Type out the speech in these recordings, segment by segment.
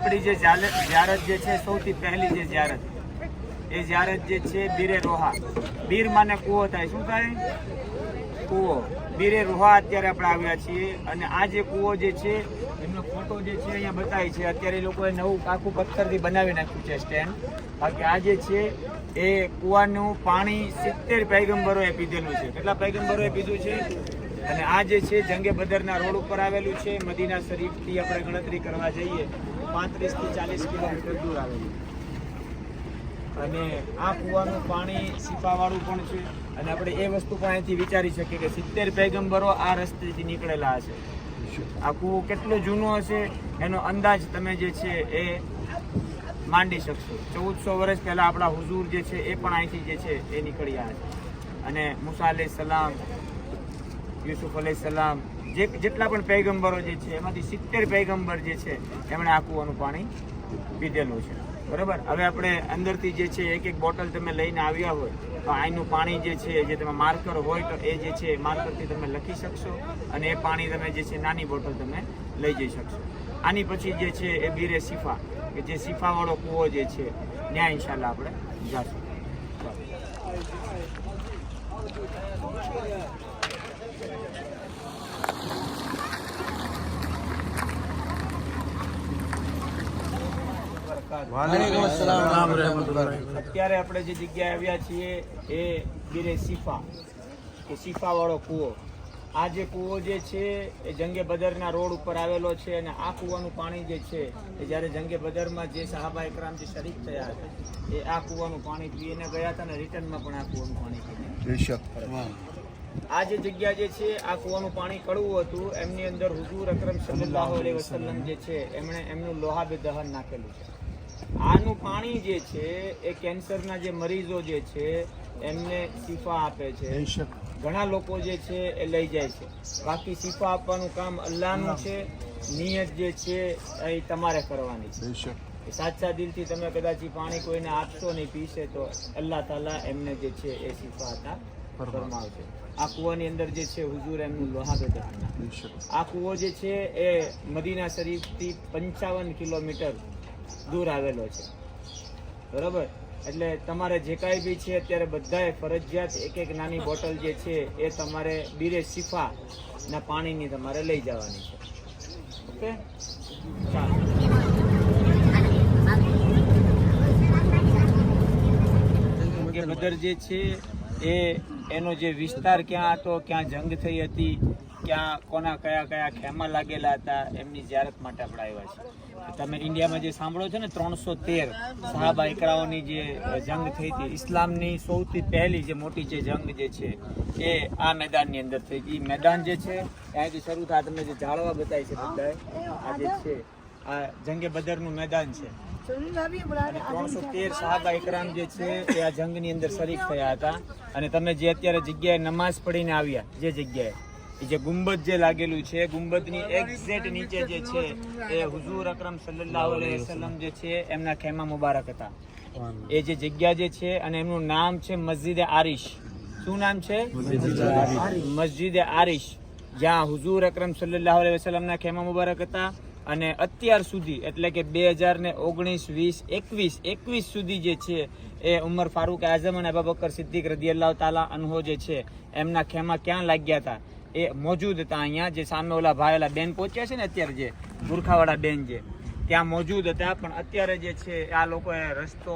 આપણી જે ઝિયારત જે છે સૌથી પહેલી જે ઝિયારત એ ઝિયારત જે છે બીરે રોહા. બીર માને કૂવો થાય. શું થાય? કૂવો. બીરે રોહા અત્યારે આપણે આવ્યા છીએ અને આ જે કૂવો જે છે એમનો ફોટો જે છે અહીંયા બતાવી છે. અત્યારે એ લોકોએ નવું આખું પથ્થરથી બનાવી નાખ્યું છે સ્ટેન્ડ. બાકી આ જે છે એ કૂવાનું પાણી 70 પૈગંબરોએ પીધેલું છે. કેટલા પૈગંબરોએ પીધું છે? અને આ જે છે જંગે બદરના રોડ ઉપર આવેલું છે. મદીના શરીફથી આપણે ગણતરી કરવા જઈએ 35 થી 40 કિલોમીટર દૂર આવેલું. અને આ કૂવાનું પાણી શિફાવાળું પણ છે. અને આપણે એ વસ્તુ પણ અહીંથી વિચારી શકીએ કે 70 પૈગંબરો આ રસ્તેથી નીકળેલા હશે. આ કૂવો કેટલો જૂનો હશે એનો અંદાજ તમે જે છે એ માંડી શકશો. 1400 વર્ષ પહેલા આપણા હુઝુર જે છે એ પણ અહીંથી જે છે એ નીકળ્યા છે. અને મૂસા અલૈહિસ્સલામ, યુસુફ અલૈહિસ્સલામ, જેટલા પણ પૈગંબરો જે છે એમાંથી 70 પૈગંબર જે છે એમણે આ કૂવાનું પાણી પીધેલું છે. બરાબર. હવે આપણે અંદરથી જે છે એક એક બોટલ તમે લઈને આવ્યા હોય તો અહીંનું પાણી જે છે જે તમે માર્કર હોય તો એ જે છે માર્કરથી તમે લખી શકશો અને એ પાણી તમે જે છે નાની બોટલ તમે લઈ જઈ શકશો. આની પછી જે છે એ બીરે શિફા કે જે શિફાવાળો કૂવો જે છે ત્યાં ઇન્શાલ્લાહ આપણે જાશું. અત્યારે આપણે જે જગ્યાએ આવ્યા છીએ એ બીરે શિફા કે શિફાવાળો કૂવો. આ જે કૂવો જે છે એ જંગે બદરના રોડ ઉપર આવેલો છે. અને આ કૂવાનું પાણી જે છે એ જ્યારે જંગે બદરમાં જે સહાબા ઇકરામ જે શરીક થયા હતા એ આ કૂવાનું પાણી પીને ગયા હતા અને રિટર્નમાં પણ આ કૂવાનું પાણી પીને. આ જે જગ્યા જે છે આ કૂવાનું પાણી કડવું હતું. એમની અંદર હુઝુર અકરમ સલ્લલ્લાહુ અલૈહિ વસલ્લમ જે છે એમણે એમનું લોહાબે દહન નાખેલું છે. આનું પાણી જે છે એ કેન્સરના જે મરીઝો જે છે એમને શિફા આપે છે. ઘણા લોકો જે છે એ લઈ જાય છે. બાકી શિફા આપવાનું કામ અલ્લાહનું છે. નિયત જે છે એ તમારે કરવાની છે. સાચા દિલથી તમે કદાચ પાણી કોઈને આપશો નહીં, પીશે તો અલ્લાહ તાલા એમને જે છે એ શિફા હતા ફરમાવશે. આ કૂવાની અંદર જે છે હુઝુર એમનું લોહાબે દહન. આ કૂવો જે છે એ મદીના શરીફથી 55 કિલોમીટર દૂર આવેલો છે. બરાબર. એટલે તમારે જે કાંઈ બી છે અત્યારે બધાએ ફરજિયાત એક એક નાની બોટલ જે છે એ તમારે બીરે શિફા ના પાણીની તમારે લઈ જવાની છે. ઓકે, ચાલો. બદર જે છે એનો જે વિસ્તાર ક્યાં હતો, ક્યાં જંગ થઈ હતી, ક્યાં કોના કયા કયા ખેમા લાગેલા હતા એમની ઝિયારત માટે આપણે આવ્યા છીએ. તમે ઇન્ડિયામાં જે સાંભળો છો ને 313 સહાબા ઇકરાઓની જે જંગ થઈ હતી, ઇસ્લામની સૌથી પહેલી જે મોટી જે જંગ જે છે એ આ મેદાનની અંદર થઈ હતી. મેદાન જે છે ત્યાંથી શરૂ થાય. તમને જે ઝાડવા બતાવી છે બધાએ, આ જે છે આ જંગે બદરનું મેદાન છે. 313 સહાબા ઇકરામ જે છે એ આ જંગની અંદર શરીક થયા હતા. અને તમે જે અત્યારે જગ્યાએ નમાઝ પઢીને આવ્યા, જે જગ્યાએ જે ગુંબદ જે લાગેલું છે, ગુંબદની એક્ઝેક્ટ નીચે જે છે એ હુઝુર અકરમ સલ્લલ્લાહુ અલૈહિ વસલ્લમ જે છે એમના ખેમા મુબારક હતા. એ જે જગ્યા જે છે અને એમનું નામ છે મસ્જિદ આરિશ. શું નામ છે? મસ્જિદ આરિશ, જ્યાં હુઝુર અકરમ સલ્લલ્લાહુ અલૈહિ વસલ્લમના ખેમા મુબારક હતા. અને અત્યાર સુધી એટલે કે 2019, 20, 21 સુધી જે છે એ ઉમર ફારૂક આઝમ અને અબૂબકર સિદ્દીક રદિયલ્લાહુ તાલા અન્હુ જે છે એમના ખેમા ક્યાં લાગ્યા હતા એ મોજૂદ હતા. અહીંયા જે સામે ઓલા ભાઈ ઓલા બેન પહોંચ્યા છે ને અત્યારે, જે ગુરખાવાળા બેન જે ત્યાં મોજૂદ હતા. પણ અત્યારે જે છે આ લોકોએ રસ્તો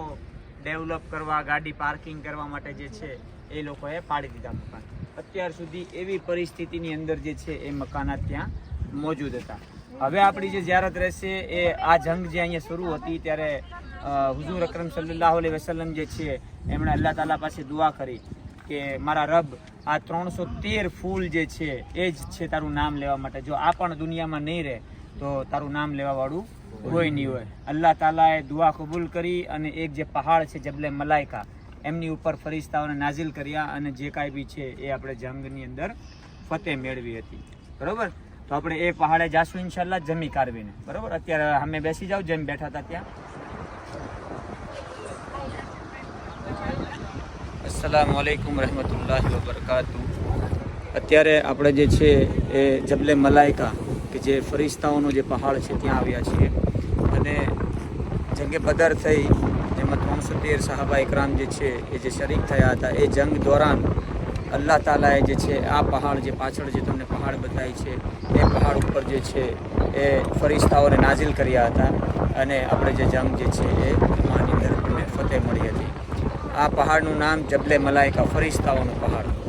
ડેવલપ કરવા, ગાડી પાર્કિંગ કરવા માટે જે છે એ લોકોએ પાડી દીધા મકાન. અત્યાર સુધી એવી પરિસ્થિતિની અંદર જે છે એ મકાનાત ત્યાં મોજૂદ હતા. હવે આપણી જે ઝિયારત રહેશે એ આ જંગ જે અહીંયા શરૂ હતી ત્યારે હુઝુર અકરમ સલ્લલ્લાહુ અલૈહિ વસલ્લમ જે છે એમણે અલ્લાહ તાલા પાસે દુઆ કરી કે મારા રબ, આ 313 ફૂલ જે છે એ જ છે તારું નામ લેવા માટે. જો આ પણ દુનિયામાં નહીં રહે તો તારું નામ લેવાવાળું કોઈ નહીં હોય. અલ્લાહ તાલાએ દુઆ કબૂલ કરી અને એક જે પહાડ છે જબલે મલાઈકા, એમની ઉપર ફરિશ્તાઓને નાઝિલ કર્યા અને જે કાંઈ બી છે એ આપણે જંગની અંદર ફતેહ મેળવી હતી. બરાબર. તો આપણે એ પહાડે જાશું ઇન્શાલ્લાહ જમી કાઢવીને. બરાબર. અત્યારે અમે બેસી જાવ જેમ બેઠા હતા ત્યાં. અસ્સલામુ અલૈકુમ રહેમતુલ્લાહિ વબરકાતુ. અત્યારે આપણે જે છે એ જબલે મલાઈકા કે જે ફરિશ્તાઓનો જે પહાડ છે ત્યાં આવ્યા છીએ. અને અને જંગે બદર થઈ જેમાં 313 સહાબા ઇકરામ જે છે એ જે શરીક થયા હતા. એ જંગ દોરાન અલ્લાહ તાલાએ જે છે આ પહાડ જે પાછળ જે તમને પહાડ બતાવી છે એ પહાડ ઉપર જે છે એ ફરિશ્તાઓને નાઝિલ કર્યા હતા અને આપણે જે જંગ જે છે એ એમાંની અંદર આપણને ફતેહ મળી હતી. આ પહાડનું નામ જબલે મલાઈકા, ફરિશ્તાઓનો પહાડ.